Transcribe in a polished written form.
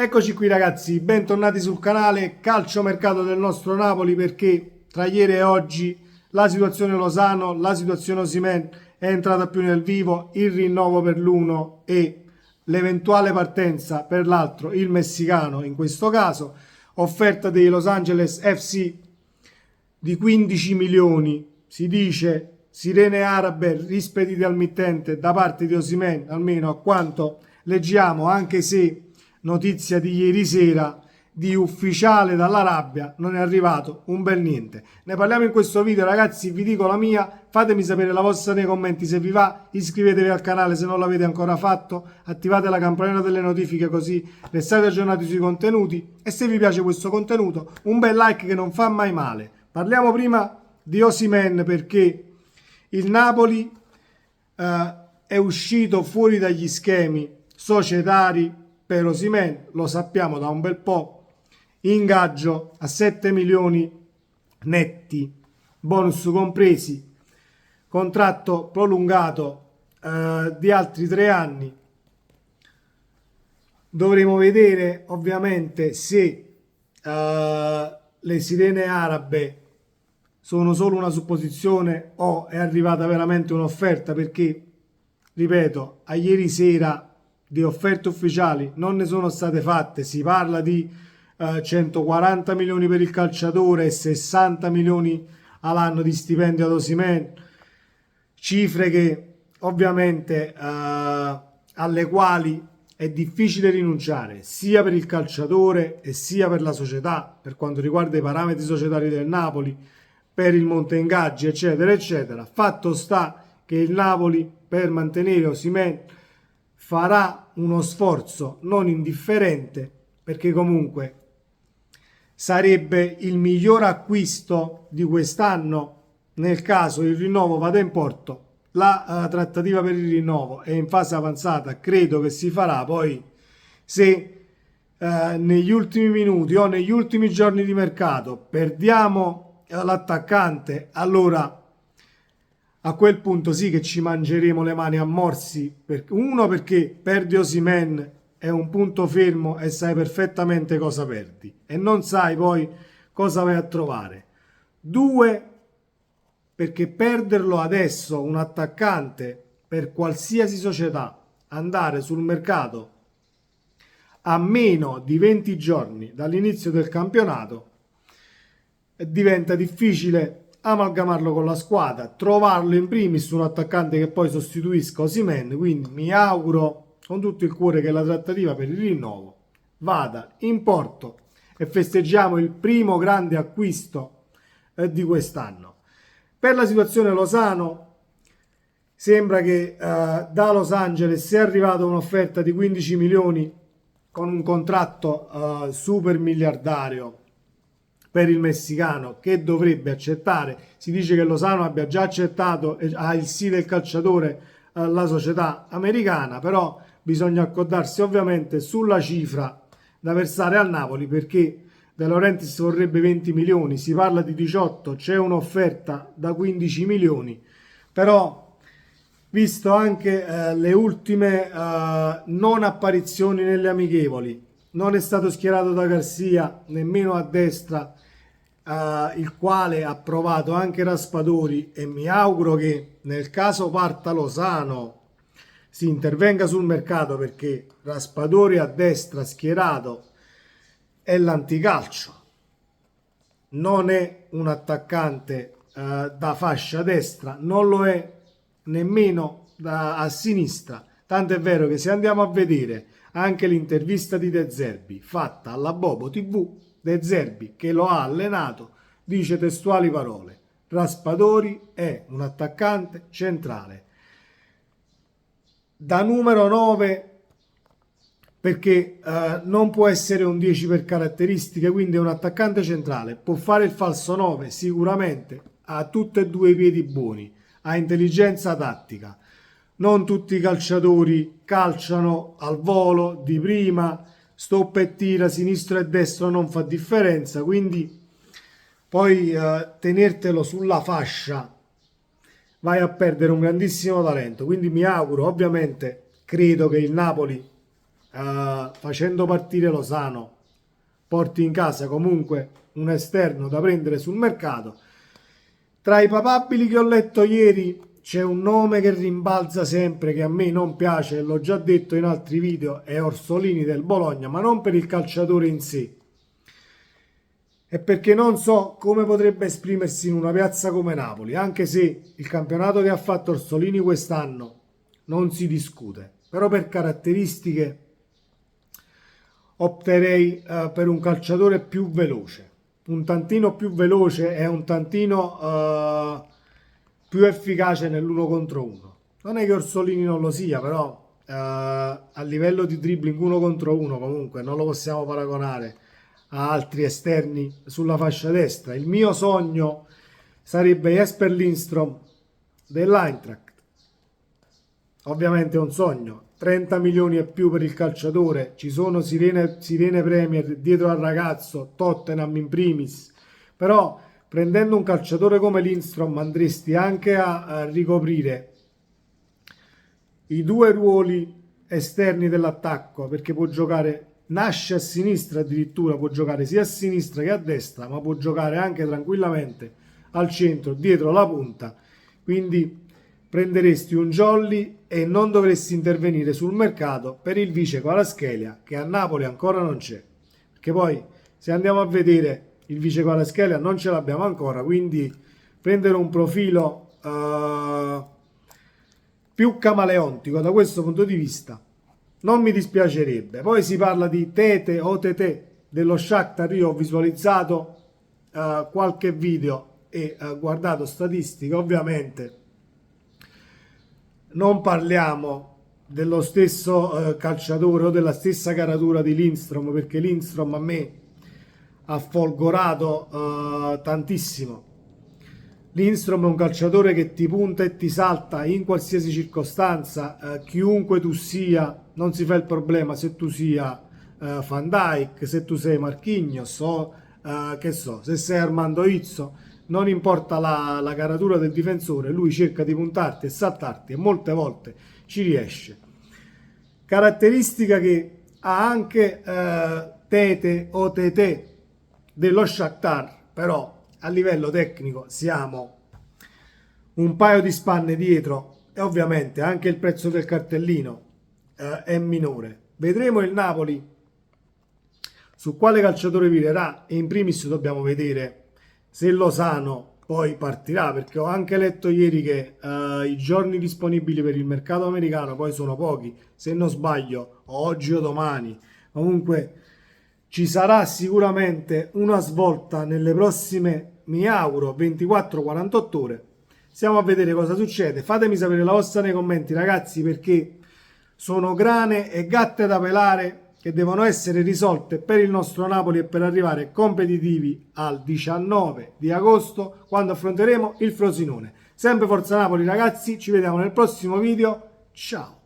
Eccoci qui ragazzi, bentornati sul canale Calciomercato del nostro Napoli, perché tra ieri e oggi la situazione Lozano, la situazione Osimhen è entrata più nel vivo, il rinnovo per l'uno e l'eventuale partenza per l'altro, il messicano in questo caso, offerta dei Los Angeles FC di 15 milioni, si dice sirene arabe rispedite al mittente da parte di Osimhen, almeno a quanto leggiamo, anche se notizia di ieri sera di ufficiale dall'Arabia non è arrivato un bel niente. Ne parliamo in questo video ragazzi, vi dico la mia, fatemi sapere la vostra nei commenti se vi va, iscrivetevi al canale se non l'avete ancora fatto, attivate la campanella delle notifiche così restate aggiornati sui contenuti e se vi piace questo contenuto un bel like che non fa mai male. Parliamo prima di Osimhen, perché il Napoli è uscito fuori dagli schemi societari per Osimhen, lo sappiamo da un bel po', ingaggio a 7 milioni netti, bonus compresi, contratto prolungato di altri 3 anni. Dovremo vedere ovviamente se le sirene arabe sono solo una supposizione o è arrivata veramente un'offerta, perché ripeto, a ieri sera di offerte ufficiali non ne sono state fatte. Si parla di 140 milioni per il calciatore e 60 milioni all'anno di stipendio ad Osimhen, cifre che ovviamente alle quali è difficile rinunciare sia per il calciatore e sia per la società, per quanto riguarda i parametri societari del Napoli, per il monte ingaggi eccetera eccetera. Fatto sta che il Napoli per mantenere Osimhen farà uno sforzo non indifferente, perché comunque sarebbe il miglior acquisto di quest'anno nel caso il rinnovo vada in porto. La trattativa per il rinnovo è in fase avanzata, credo che si farà. Poi se negli ultimi minuti o negli ultimi giorni di mercato perdiamo l'attaccante, allora a quel punto sì che ci mangeremo le mani a morsi. Uno, perché perdi Osimhen è un punto fermo e sai perfettamente cosa perdi e non sai poi cosa vai a trovare. Due, perché perderlo adesso un attaccante per qualsiasi società, andare sul mercato a meno di 20 giorni dall'inizio del campionato, diventa difficile amalgamarlo con la squadra, trovarlo in primis un attaccante che poi sostituisca Osimhen. Quindi mi auguro con tutto il cuore che la trattativa per il rinnovo vada in porto e festeggiamo il primo grande acquisto di quest'anno. Per la situazione Lozano sembra che da Los Angeles sia arrivata un'offerta di 15 milioni con un contratto super miliardario per il messicano, che dovrebbe accettare. Si dice che Lozano abbia già accettato e ha il sì del calciatore la società americana, però bisogna accordarsi ovviamente sulla cifra da versare al Napoli, perché De Laurentiis vorrebbe 20 milioni, si parla di 18, c'è un'offerta da 15 milioni, però visto anche le ultime non apparizioni nelle amichevoli, non è stato schierato da Garcia nemmeno a destra, il quale ha provato anche Raspadori, e mi auguro che nel caso parta Lozano si intervenga sul mercato, perché Raspadori a destra schierato è l'anticalcio, non è un attaccante da fascia destra, non lo è nemmeno a sinistra, tanto è vero che se andiamo a vedere anche l'intervista di De Zerbi fatta alla Bobo TV, De Zerbi, che lo ha allenato, dice testuali parole: Raspadori è un attaccante centrale da numero 9, perché non può essere un 10 per caratteristiche, quindi è un attaccante centrale, può fare il falso 9 sicuramente, ha tutti e due i piedi buoni, ha intelligenza tattica. Non tutti i calciatori calciano al volo di prima, stoppa e tira, sinistro e destro non fa differenza, quindi poi tenertelo sulla fascia vai a perdere un grandissimo talento. Quindi mi auguro, ovviamente credo che il Napoli facendo partire Lozano, porti in casa comunque un esterno da prendere sul mercato. Tra i papabili che ho letto ieri c'è un nome che rimbalza sempre, che a me non piace, l'ho già detto in altri video, è Orsolini del Bologna, ma non per il calciatore in sé, è perché non so come potrebbe esprimersi in una piazza come Napoli, anche se il campionato che ha fatto Orsolini quest'anno non si discute, però per caratteristiche opterei per un calciatore più veloce, un tantino più veloce e un tantino più efficace nell'uno contro uno. Non è che Orsolini non lo sia, però a livello di dribbling uno contro uno comunque non lo possiamo paragonare a altri esterni sulla fascia destra. Il mio sogno sarebbe Jesper Lindstrom dell'Eintracht. Ovviamente è un sogno, 30 milioni e più per il calciatore, ci sono sirene Premier dietro al ragazzo, Tottenham in primis, però prendendo un calciatore come Lindstrom andresti anche a ricoprire i due ruoli esterni dell'attacco, perché può giocare, nasce a sinistra addirittura, può giocare sia a sinistra che a destra, ma può giocare anche tranquillamente al centro, dietro la punta, quindi prenderesti un Jolly e non dovresti intervenire sul mercato per il vice Kvaratskhelia, che a Napoli ancora non c'è, perché poi se andiamo a vedere il vice Kvaratskhelia non ce l'abbiamo ancora, quindi prendere un profilo più camaleontico da questo punto di vista non mi dispiacerebbe. Poi si parla di Tete o Tete dello Shakhtar, io ho visualizzato qualche video e guardato statistiche, ovviamente non parliamo dello stesso calciatore o della stessa caratura di Lindstrom, perché Lindstrom a me ha folgorato tantissimo. Lindstrom è un calciatore che ti punta e ti salta in qualsiasi circostanza, chiunque tu sia, non si fa il problema se tu sia Van Dijk, se tu sei Marquinhos o che so, se sei Armando Izzo, non importa la caratura del difensore, lui cerca di puntarti e saltarti e molte volte ci riesce. Caratteristica che ha anche Tete o Tete dello Shakhtar, però a livello tecnico siamo un paio di spanne dietro e ovviamente anche il prezzo del cartellino è minore. Vedremo il Napoli su quale calciatore virerà e in primis dobbiamo vedere se Lozano poi partirà, perché ho anche letto ieri che i giorni disponibili per il mercato americano poi sono pochi, se non sbaglio oggi o domani. Comunque ci sarà sicuramente una svolta nelle prossime, mi auguro, 24-48 ore. Stiamo a vedere cosa succede. Fatemi sapere la vostra nei commenti, ragazzi, perché sono grane e gatte da pelare che devono essere risolte per il nostro Napoli e per arrivare competitivi al 19 di agosto, quando affronteremo il Frosinone. Sempre Forza Napoli, ragazzi, ci vediamo nel prossimo video. Ciao!